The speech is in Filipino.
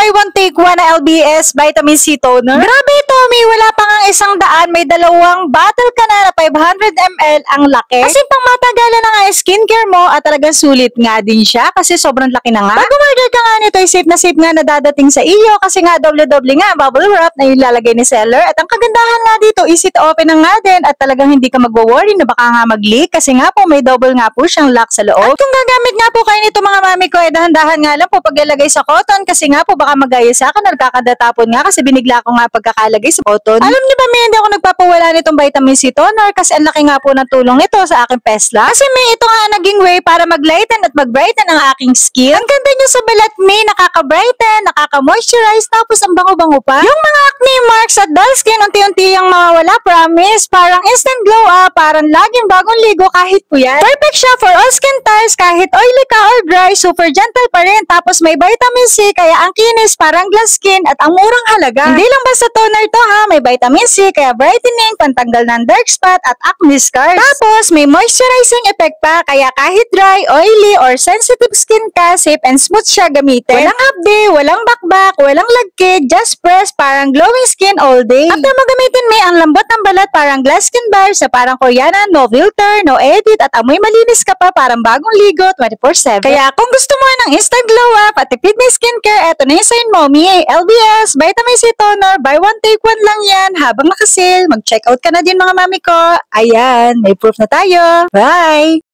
buy one take one na LBS Vitamin C Toner. Grabe, Tommy, wala pa nga 100, may dalawang bottle ka na 500 ml, ang laki. Kasi pang matagalan na nga skincare mo at talagang sulit nga din siya kasi sobrang laki na nga. Pag umorder ka nga nito, ay safe na safe nga na dadating sa iyo kasi nga doble-doble nga bubble wrap na ilalagay ni seller at ang kagandahan nga dito, easy to open na nga din at talagang hindi ka magwo-worry na baka nga mag-leak kasi nga po may double nga po siyang lock sa loob. At kung gagamit nga po kayo nito mga mami ko, dahan-dahan nga lang po pag ilagay sa cotton kasi nga po baka magaya sa akin, nagkakadatapon nga kasi binigla ko nga pagkakalagay sa cotton. Alam niyo ba, may hindi ako nagpapawala nitong vitamin C toner kasi ang laki nga po ng tulong nito sa aking pesla. Kasi may ito nga naging way para mag-lighten at mag-brighten ang aking skin. Ang ganda niyo sa balat, may nakaka-brighten, nakaka-moisturize, tapos ang bango-bango pa. Yung mga acne marks at dull skin, unti-unti yung mawawala, promise. Parang instant glow up, parang laging bagong ligo kahit puyat. Perfect siya for all skin types, kahit oily ka or dry, super gentle pa rin. Tapos may vitamin C, kaya ang kinis, parang glass skin at ang murang halaga. Hindi lang basta toner to ha, may vitamin C, kaya brightening, pantanggal ng dark spot at acne scars. Tapos may moisturizing effect pa, kaya kahit dry, oily, or sensitive skin ka, safe and smooth siya gamitin. Walang hapde, walang bakbak, walang lagkit, just press, parang glowing skin all day. After magamitin may ang lambot ng balat, parang glass skin bar, sa parang Koreana, no filter, no edit, at amoy malinis ka pa, parang bagong ligo, 24/7. Kaya kung gusto mo ng instant glow up at tipid na skincare, eto na yung sign mommy, LBS, Vitamin C Toner, buy one take one lang yan, habang nakasale, mag-check out ka na din mga mami ko. Ayan, may proof na tayo. Bye!